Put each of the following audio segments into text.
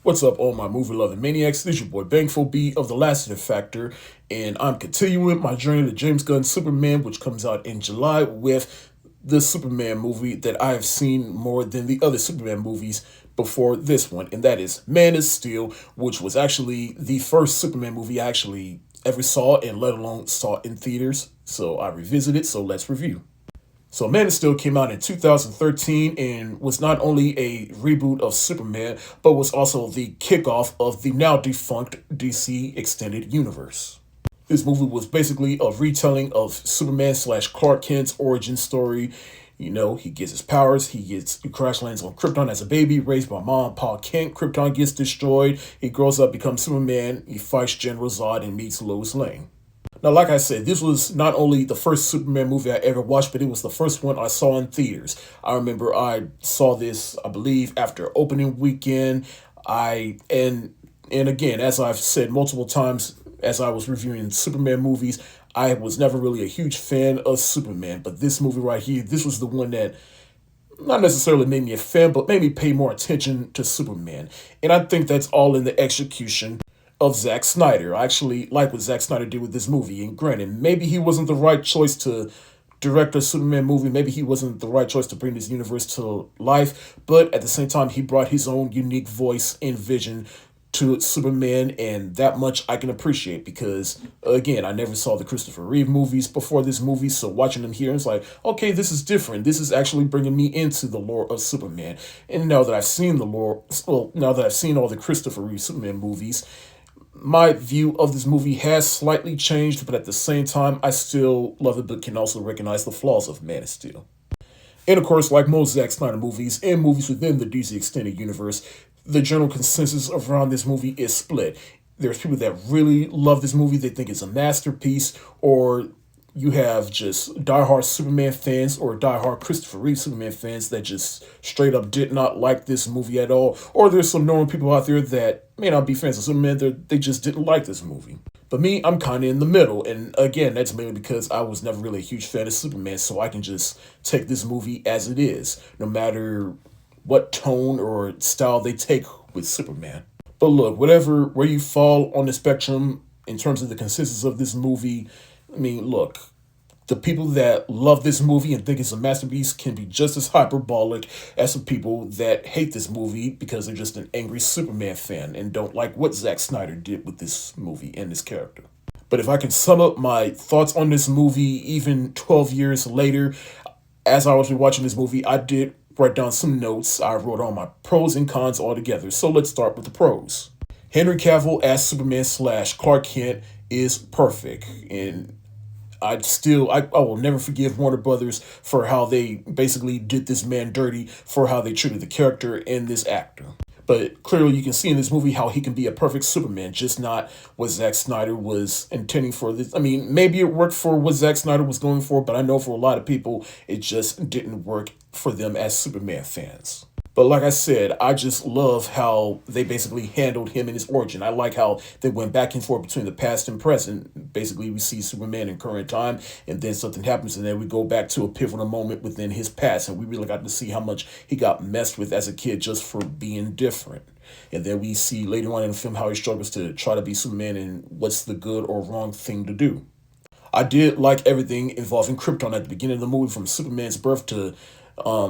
What's up, all my movie-loving maniacs? This is your boy Bangful B of the Lassiter Factor, and I'm continuing my journey to James Gunn's Superman, which comes out in July with the Superman movie that I have seen more than the other Superman movies before this one, and that is Man of Steel, which was actually the first Superman movie I actually ever saw, and let alone saw in theaters. So I revisited, so let's review. So Man of Steel came out in 2013 and was not only a reboot of Superman, but was also the kickoff of the now defunct DC Extended Universe. This movie was basically a retelling of Superman slash Clark Kent's origin story. You know, he gets his powers, he crash lands on Krypton as a baby, raised by Mom and Pa Kent. Krypton gets destroyed, he grows up, becomes Superman, he fights General Zod and meets Lois Lane. Now, like I said, this was not only the first Superman movie I ever watched, but it was the first one I saw in theaters. I remember I saw this, I believe, after opening weekend. And again, as I've said multiple times as I was reviewing Superman movies, I was never really a huge fan of Superman, but this movie right here, this was the one that not necessarily made me a fan, but made me pay more attention to Superman. And I think that's all in the execution of Zack Snyder. I actually like what Zack Snyder did with this movie. And granted, maybe he wasn't the right choice to direct a Superman movie. Maybe he wasn't the right choice to bring this universe to life. But at the same time, he brought his own unique voice and vision to Superman, and that much I can appreciate because, again, I never saw the Christopher Reeve movies before this movie, so watching them here, it's like, okay, this is different. This is actually bringing me into the lore of Superman. And now that I've seen now that I've seen all the Christopher Reeve Superman movies, my view of this movie has slightly changed, but at the same time, I still love it, but can also recognize the flaws of Man of Steel. And of course, like most Zack Snyder movies and movies within the DC Extended Universe, the general consensus around this movie is split. There's people that really love this movie, they think it's a masterpiece, or you have just diehard Superman fans or diehard Christopher Reeve Superman fans that just straight up did not like this movie at all. Or there's some normal people out there that may not be fans of Superman, they just didn't like this movie. But me, I'm kind of in the middle. And again, that's mainly because I was never really a huge fan of Superman, so I can just take this movie as it is, no matter what tone or style they take with Superman. But look, where you fall on the spectrum in terms of the consensus of this movie, I mean, look, the people that love this movie and think it's a masterpiece can be just as hyperbolic as the people that hate this movie because they're just an angry Superman fan and don't like what Zack Snyder did with this movie and this character. But if I can sum up my thoughts on this movie even 12 years later, as I was watching this movie, I did write down some notes. I wrote all my pros and cons all together. So let's start with the pros. Henry Cavill as Superman slash Clark Kent is perfect. And I will never forgive Warner Brothers for how they basically did this man dirty, for how they treated the character and this actor. But clearly you can see in this movie how he can be a perfect Superman, just not what Zack Snyder was intending for this. I mean, maybe it worked for what Zack Snyder was going for, but I know for a lot of people, it just didn't work for them as Superman fans. But like I said, I just love how they basically handled him in his origin. I like how they went back and forth between the past and present. Basically, we see Superman in current time, and then something happens, and then we go back to a pivotal moment within his past, and we really got to see how much he got messed with as a kid just for being different. And then we see later on in the film how he struggles to try to be Superman and what's the good or wrong thing to do. I did like everything involving Krypton at the beginning of the movie, from Superman's birth to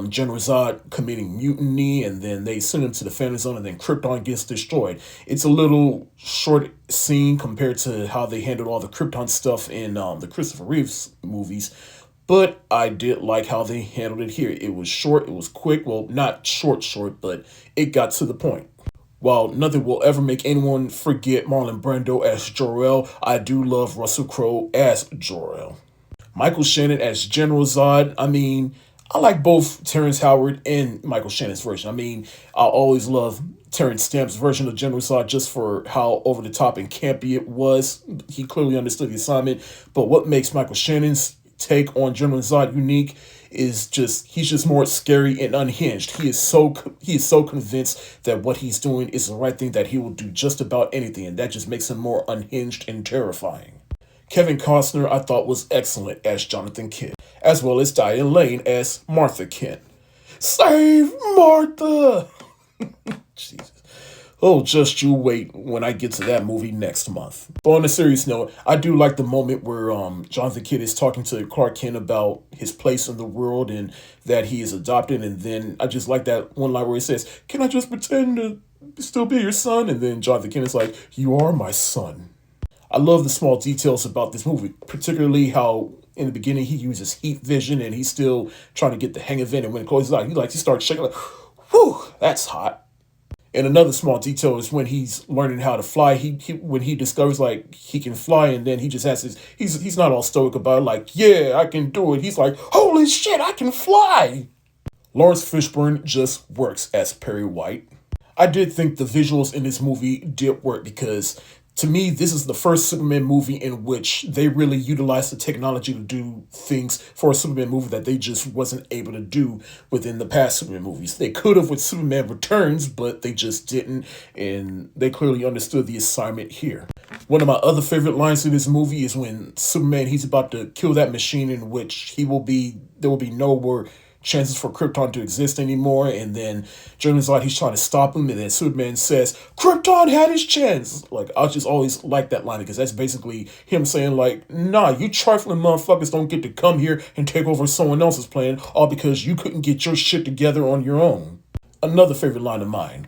General Zod committing mutiny, and then they send him to the Phantom Zone, and then Krypton gets destroyed. It's a little short scene compared to how they handled all the Krypton stuff in the Christopher Reeves movies, but I did like how they handled it here. It was short, it was quick. Well, not short, but it got to the point. While nothing will ever make anyone forget Marlon Brando as Jor-El, I do love Russell Crowe as Jor-El. Michael Shannon as General Zod, I mean, I like both Terrence Howard and Michael Shannon's version. I mean, I always love Terrence Stamp's version of General Zod just for how over the top and campy it was. He clearly understood the assignment. But what makes Michael Shannon's take on General Zod unique is just he's just more scary and unhinged. He is so convinced that what he's doing is the right thing that he will do just about anything, and that just makes him more unhinged and terrifying. Kevin Costner, I thought, was excellent as Jonathan Kent, as well as Diane Lane as Martha Kent. Save Martha! Jesus. Oh, just you wait when I get to that movie next month. But on a serious note, I do like the moment where Jonathan Kidd is talking to Clark Kent about his place in the world and that he is adopted, and then I just like that one line where he says, "Can I just pretend to still be your son?" And then Jonathan Kent is like, "You are my son." I love the small details about this movie, particularly how in the beginning he uses heat vision and he's still trying to get the hang of it, and when it closes out, he starts shaking like, "Whew, that's hot." And another small detail is when he's learning how to fly. When he discovers like he can fly, and then he just has his he's not all stoic about it, like, "Yeah, I can do it." He's like, "Holy shit, I can fly!" Lawrence Fishburne just works as Perry White. I did think the visuals in this movie did work because to me, this is the first Superman movie in which they really utilized the technology to do things for a Superman movie that they just wasn't able to do within the past Superman movies. They could have with Superman Returns, but they just didn't, and they clearly understood the assignment here. One of my other favorite lines in this movie is when Superman, he's about to kill that machine in which there will be no more chances for Krypton to exist anymore, and then Jonas like he's trying to stop him, and then Superman says, "Krypton had his chance." Like, I just always like that line because that's basically him saying like, "Nah, you trifling motherfuckers don't get to come here and take over someone else's planet all because you couldn't get your shit together on your own." Another favorite line of mine: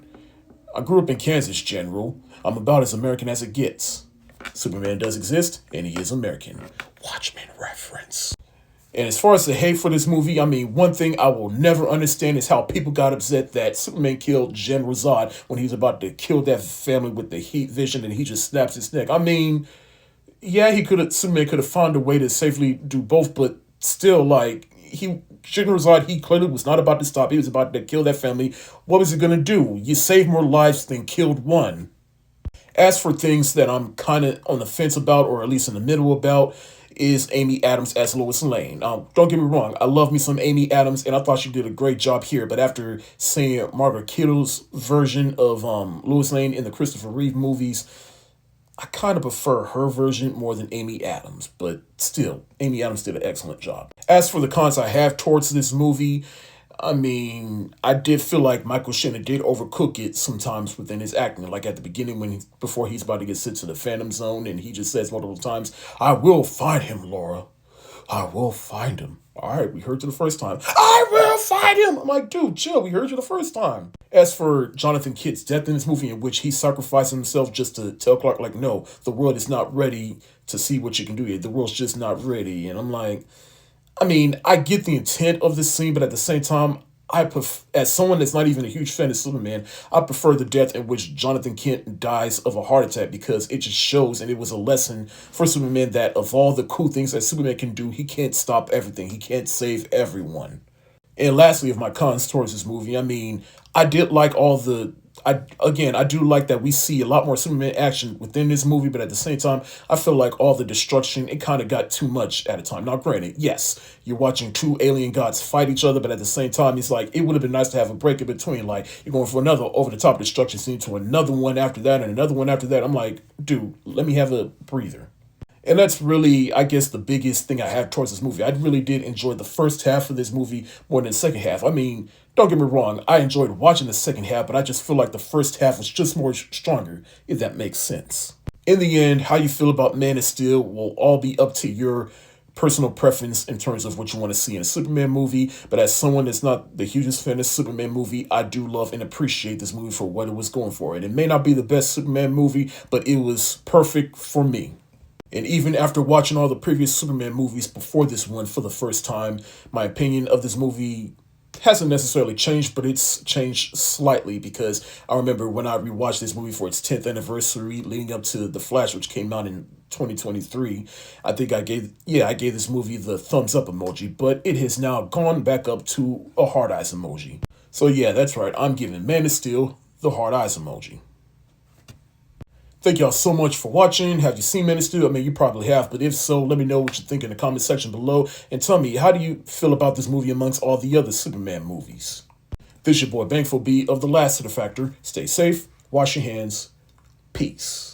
"I grew up in Kansas, General. I'm about as American as it gets. Superman does exist, and he is American." Watchmen reference. And as far as the hate for this movie, I mean, one thing I will never understand is how people got upset that Superman killed General Zod when he was about to kill that family with the heat vision and he just snaps his neck. I mean, yeah, Superman could have found a way to safely do both, but still, like, General Zod, he clearly was not about to stop. He was about to kill that family. What was he gonna do? You saved more lives than killed one. As for things that I'm kind of on the fence about, or at least in the middle about, is Amy Adams as Lois Lane. Don't get me wrong, I love me some Amy Adams, and I thought she did a great job here. But after seeing Margaret Kettle's version of Lois Lane in the Christopher Reeve movies, I kind of prefer her version more than Amy Adams. But still, Amy Adams did an excellent job. As for the cons I have towards this movie, I mean, I did feel like Michael Shannon did overcook it sometimes within his acting. Like at the beginning, before he's about to get sent to the Phantom Zone, and he just says multiple times, "I will find him, Laura. I will find him." All right, we heard you the first time. "I will find him." I'm like, dude, chill. We heard you the first time. As for Jonathan Kidd's death in this movie, in which he sacrificed himself just to tell Clark, like, "No, the world is not ready to see what you can do yet. The world's just not ready." And I'm like, I mean, I get the intent of this scene, but at the same time, as someone that's not even a huge fan of Superman, I prefer the death in which Jonathan Kent dies of a heart attack because it just shows, and it was a lesson for Superman that of all the cool things that Superman can do, he can't stop everything. He can't save everyone. And lastly, of my cons towards this movie, I mean, I did like I do like that we see a lot more Superman action within this movie, but at the same time, I feel like all the destruction, it kind of got too much at a time. Now, granted, yes, you're watching two alien gods fight each other, but at the same time, it's like, it would have been nice to have a break in between. Like, you're going for another over-the-top destruction scene to another one after that and another one after that. I'm like, dude, let me have a breather. And that's really, I guess, the biggest thing I have towards this movie. I really did enjoy the first half of this movie more than the second half. I mean, don't get me wrong, I enjoyed watching the second half, but I just feel like the first half was just more stronger, if that makes sense. In the end, how you feel about Man of Steel will all be up to your personal preference in terms of what you want to see in a Superman movie. But as someone that's not the hugest fan of Superman movie, I do love and appreciate this movie for what it was going for. And it may not be the best Superman movie, but it was perfect for me. And even after watching all the previous Superman movies before this one for the first time, my opinion of this movie hasn't necessarily changed, but it's changed slightly because I remember when I rewatched this movie for its 10th anniversary leading up to The Flash, which came out in 2023, I think I gave this movie the thumbs up emoji, but it has now gone back up to a hard eyes emoji. So yeah, that's right, I'm giving Man of Steel the hard eyes emoji. Thank y'all so much for watching. Have you seen Man of Steel? I mean, you probably have, but if so, let me know what you think in the comment section below. And tell me, how do you feel about this movie amongst all the other Superman movies? This is your boy, Bankful B of the Lassiter Factor. Stay safe, wash your hands, peace.